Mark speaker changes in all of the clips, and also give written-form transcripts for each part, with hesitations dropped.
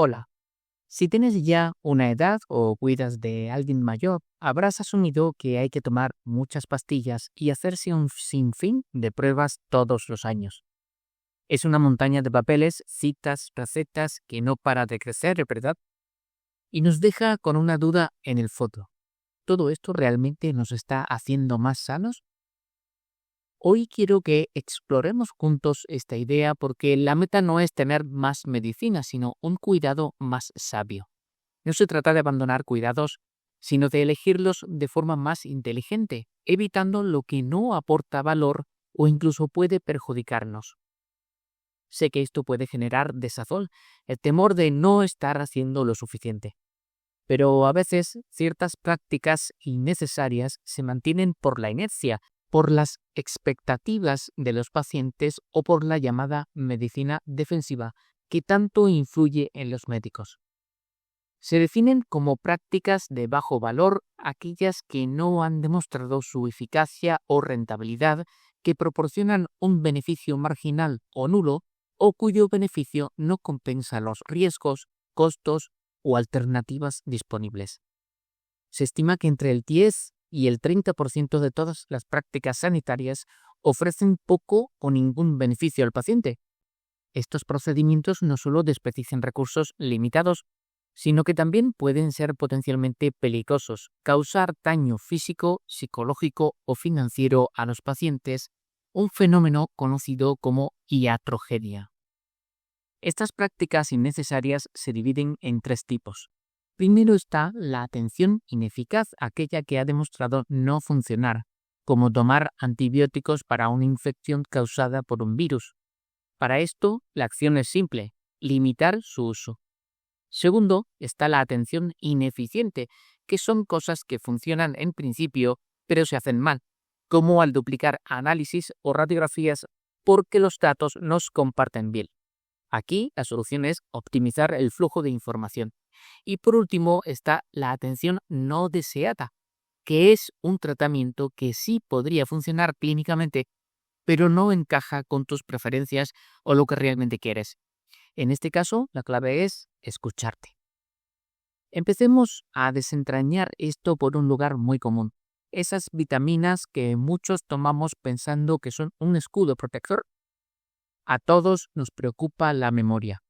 Speaker 1: Hola, si tienes ya una edad o cuidas de alguien mayor, habrás asumido que hay que tomar muchas pastillas y hacerse un sinfín de pruebas todos los años. Es una montaña de papeles, citas, recetas que no para de crecer, ¿verdad? Y nos deja con una duda en el fondo. ¿Todo esto realmente nos está haciendo más sanos? Hoy quiero que exploremos juntos esta idea porque la meta no es tener más medicina, sino un cuidado más sabio. No se trata de abandonar cuidados, sino de elegirlos de forma más inteligente, evitando lo que no aporta valor o incluso puede perjudicarnos. Sé que esto puede generar desazón, el temor de no estar haciendo lo suficiente. Pero a veces ciertas prácticas innecesarias se mantienen por la inercia, por las expectativas de los pacientes o por la llamada medicina defensiva que tanto influye en los médicos. Se definen como prácticas de bajo valor aquellas que no han demostrado su eficacia o rentabilidad, que proporcionan un beneficio marginal o nulo o cuyo beneficio no compensa los riesgos, costos o alternativas disponibles. Se estima que entre el 10 y el 30% de todas las prácticas sanitarias ofrecen poco o ningún beneficio al paciente. Estos procedimientos no solo desperdician recursos limitados, sino que también pueden ser potencialmente peligrosos, causar daño físico, psicológico o financiero a los pacientes, un fenómeno conocido como iatrogenia. Estas prácticas innecesarias se dividen en tres tipos. Primero está la atención ineficaz, aquella que ha demostrado no funcionar, como tomar antibióticos para una infección causada por un virus. Para esto, la acción es simple: limitar su uso. Segundo, está la atención ineficiente, que son cosas que funcionan en principio, pero se hacen mal, como al duplicar análisis o radiografías porque los datos no se comparten bien. Aquí la solución es optimizar el flujo de información. Y por último está la atención no deseada, que es un tratamiento que sí podría funcionar clínicamente, pero no encaja con tus preferencias o lo que realmente quieres. En este caso, la clave es escucharte. Empecemos a desentrañar esto por un lugar muy común. Esas vitaminas que muchos tomamos pensando que son un escudo protector. A todos nos preocupa la memoria.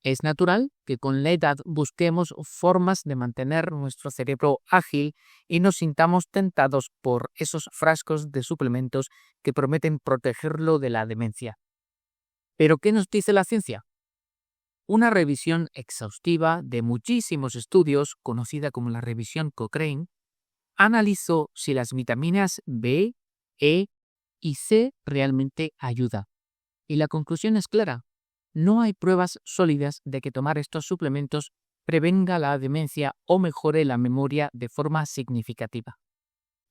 Speaker 1: Es natural que con la edad busquemos formas de mantener nuestro cerebro ágil y nos sintamos tentados por esos frascos de suplementos que prometen protegerlo de la demencia. ¿Pero qué nos dice la ciencia? Una revisión exhaustiva de muchísimos estudios, conocida como la revisión Cochrane, analizó si las vitaminas B, E y C realmente ayudan. Y la conclusión es clara: no hay pruebas sólidas de que tomar estos suplementos prevenga la demencia o mejore la memoria de forma significativa.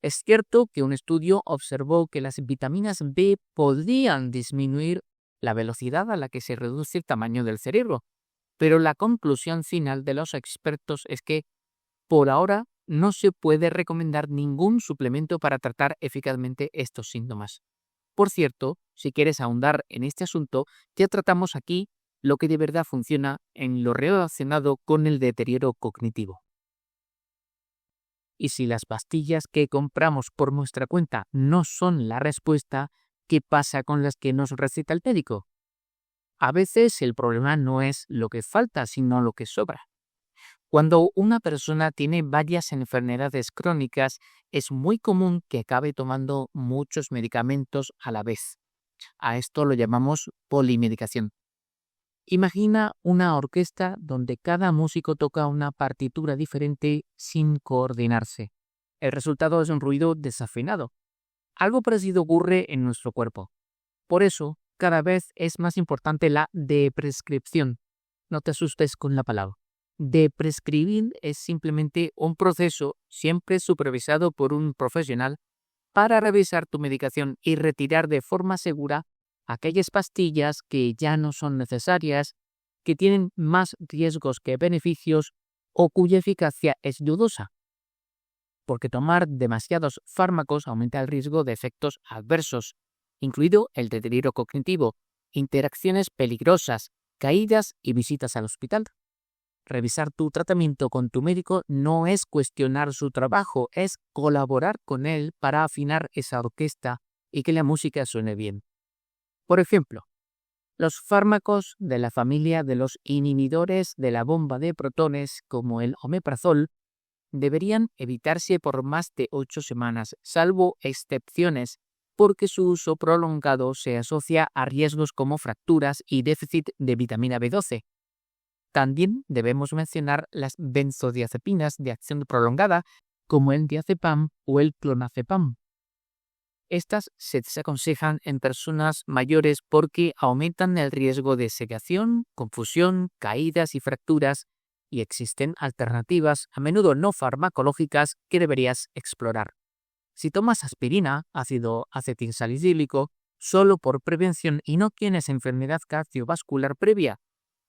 Speaker 1: Es cierto que un estudio observó que las vitaminas B podían disminuir la velocidad a la que se reduce el tamaño del cerebro, pero la conclusión final de los expertos es que, por ahora, no se puede recomendar ningún suplemento para tratar eficazmente estos síntomas. Por cierto, si quieres ahondar en este asunto, ya tratamos aquí lo que de verdad funciona en lo relacionado con el deterioro cognitivo. Y si las pastillas que compramos por nuestra cuenta no son la respuesta, ¿qué pasa con las que nos receta el médico? A veces el problema no es lo que falta, sino lo que sobra. Cuando una persona tiene varias enfermedades crónicas, es muy común que acabe tomando muchos medicamentos a la vez. A esto lo llamamos polimedicación. Imagina una orquesta donde cada músico toca una partitura diferente sin coordinarse. El resultado es un ruido desafinado. Algo parecido ocurre en nuestro cuerpo. Por eso, cada vez es más importante la deprescripción. No te asustes con la palabra. Deprescribir es simplemente un proceso, siempre supervisado por un profesional, para revisar tu medicación y retirar de forma segura aquellas pastillas que ya no son necesarias, que tienen más riesgos que beneficios o cuya eficacia es dudosa. Porque tomar demasiados fármacos aumenta el riesgo de efectos adversos, incluido el deterioro cognitivo, interacciones peligrosas, caídas y visitas al hospital. Revisar tu tratamiento con tu médico no es cuestionar su trabajo, es colaborar con él para afinar esa orquesta y que la música suene bien. Por ejemplo, los fármacos de la familia de los inhibidores de la bomba de protones, como el omeprazol, deberían evitarse por más de 8 semanas, salvo excepciones, porque su uso prolongado se asocia a riesgos como fracturas y déficit de vitamina B12. También debemos mencionar las benzodiazepinas de acción prolongada, como el diazepam o el clonazepam. Estas se desaconsejan en personas mayores porque aumentan el riesgo de sedación, confusión, caídas y fracturas, y existen alternativas, a menudo no farmacológicas, que deberías explorar. Si tomas aspirina, ácido acetilsalicílico, solo por prevención y no tienes enfermedad cardiovascular previa,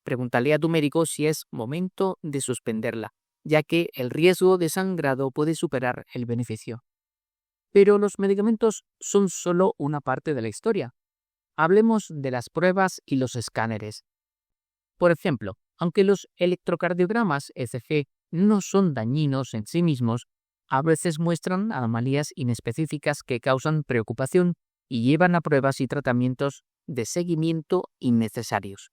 Speaker 1: pregúntale a tu médico si es momento de suspenderla, ya que el riesgo de sangrado puede superar el beneficio. Pero los medicamentos son solo una parte de la historia. Hablemos de las pruebas y los escáneres. Por ejemplo, aunque los electrocardiogramas ECG no son dañinos en sí mismos, a veces muestran anomalías inespecíficas que causan preocupación y llevan a pruebas y tratamientos de seguimiento innecesarios.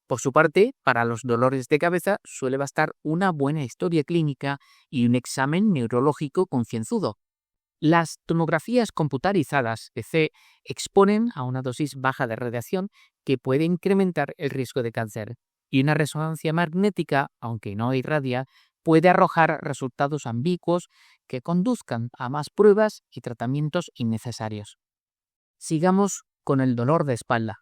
Speaker 1: Por su parte, para los dolores de cabeza suele bastar una buena historia clínica y un examen neurológico concienzudo. Las tomografías computarizadas (CT) exponen a una dosis baja de radiación que puede incrementar el riesgo de cáncer, y una resonancia magnética, aunque no irradia, puede arrojar resultados ambiguos que conduzcan a más pruebas y tratamientos innecesarios. Sigamos con el dolor de espalda.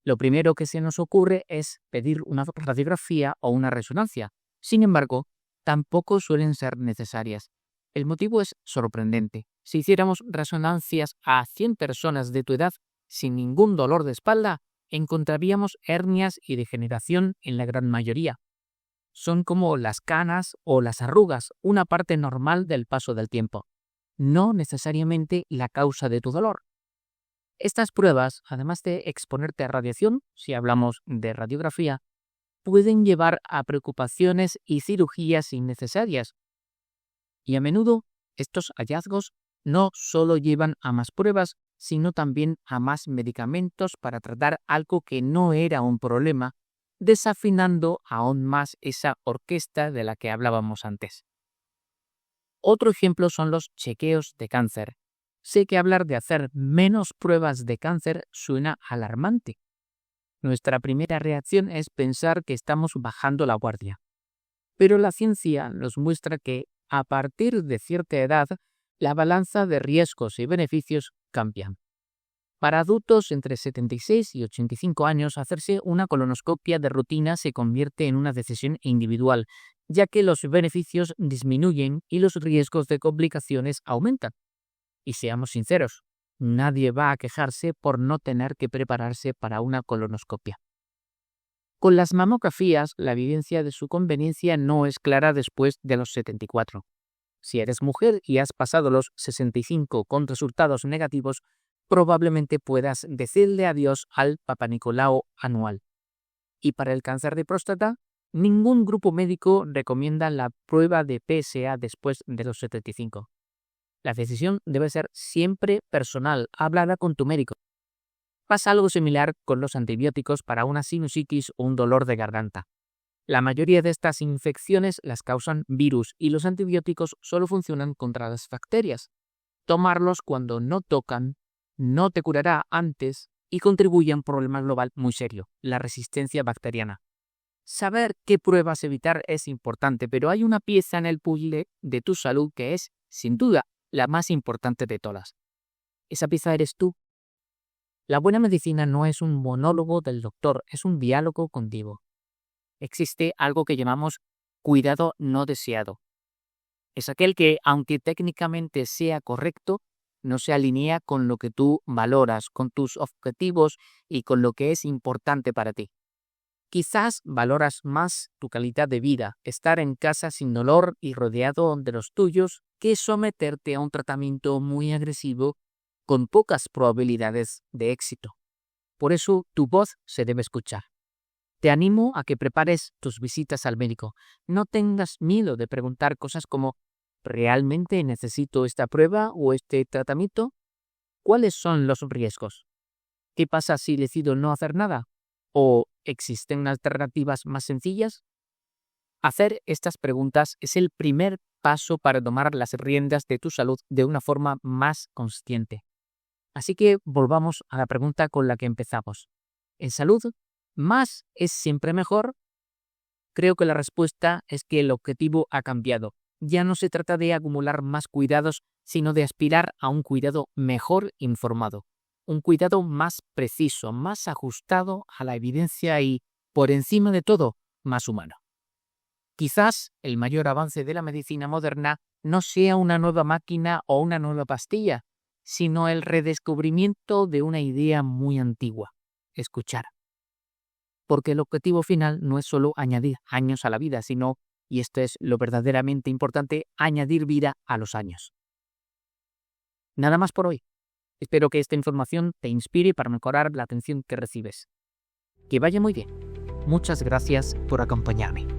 Speaker 1: Lo primero que se nos ocurre es pedir una radiografía o una resonancia. Sin embargo, tampoco suelen ser necesarias. El motivo es sorprendente. Si hiciéramos resonancias a 100 personas de tu edad sin ningún dolor de espalda, encontraríamos hernias y degeneración en la gran mayoría. Son como las canas o las arrugas, una parte normal del paso del tiempo, no necesariamente la causa de tu dolor. Estas pruebas, además de exponerte a radiación, si hablamos de radiografía, pueden llevar a preocupaciones y cirugías innecesarias. Y a menudo, estos hallazgos no solo llevan a más pruebas, sino también a más medicamentos para tratar algo que no era un problema, desafinando aún más esa orquesta de la que hablábamos antes. Otro ejemplo son los chequeos de cáncer. Sé que hablar de hacer menos pruebas de cáncer suena alarmante. Nuestra primera reacción es pensar que estamos bajando la guardia. Pero la ciencia nos muestra que, a partir de cierta edad, la balanza de riesgos y beneficios cambian. Para adultos entre 76 y 85 años, hacerse una colonoscopia de rutina se convierte en una decisión individual, ya que los beneficios disminuyen y los riesgos de complicaciones aumentan. Y seamos sinceros, nadie va a quejarse por no tener que prepararse para una colonoscopia. Con las mamografías, la evidencia de su conveniencia no es clara después de los 74. Si eres mujer y has pasado los 65 con resultados negativos, probablemente puedas decirle adiós al Papanicolau anual. Y para el cáncer de próstata, ningún grupo médico recomienda la prueba de PSA después de los 75. La decisión debe ser siempre personal, hablada con tu médico. Pasa algo similar con los antibióticos para una sinusitis o un dolor de garganta. La mayoría de estas infecciones las causan virus y los antibióticos solo funcionan contra las bacterias. Tomarlos cuando no tocan no te curará antes y contribuye a un problema global muy serio, la resistencia bacteriana. Saber qué pruebas evitar es importante, pero hay una pieza en el puzzle de tu salud que es, sin duda, la más importante de todas. Esa pieza eres tú. La buena medicina no es un monólogo del doctor, es un diálogo contigo. Existe algo que llamamos cuidado no deseado. Es aquel que, aunque técnicamente sea correcto, no se alinea con lo que tú valoras, con tus objetivos y con lo que es importante para ti. Quizás valoras más tu calidad de vida, estar en casa sin dolor y rodeado de los tuyos, que someterte a un tratamiento muy agresivo con pocas probabilidades de éxito. Por eso tu voz se debe escuchar. Te animo a que prepares tus visitas al médico. No tengas miedo de preguntar cosas como ¿realmente necesito esta prueba o este tratamiento? ¿Cuáles son los riesgos? ¿Qué pasa si decido no hacer nada? ¿O existen alternativas más sencillas? Hacer estas preguntas es el primer paso para tomar las riendas de tu salud de una forma más consciente. Así que volvamos a la pregunta con la que empezamos. ¿En salud, más es siempre mejor? Creo que la respuesta es que el objetivo ha cambiado. Ya no se trata de acumular más cuidados, sino de aspirar a un cuidado mejor informado. Un cuidado más preciso, más ajustado a la evidencia y, por encima de todo, más humano. Quizás el mayor avance de la medicina moderna no sea una nueva máquina o una nueva pastilla, sino el redescubrimiento de una idea muy antigua: escuchar. Porque el objetivo final no es solo añadir años a la vida, sino, y esto es lo verdaderamente importante, añadir vida a los años. Nada más por hoy. Espero que esta información te inspire para mejorar la atención que recibes. Que vaya muy bien. Muchas gracias por acompañarme.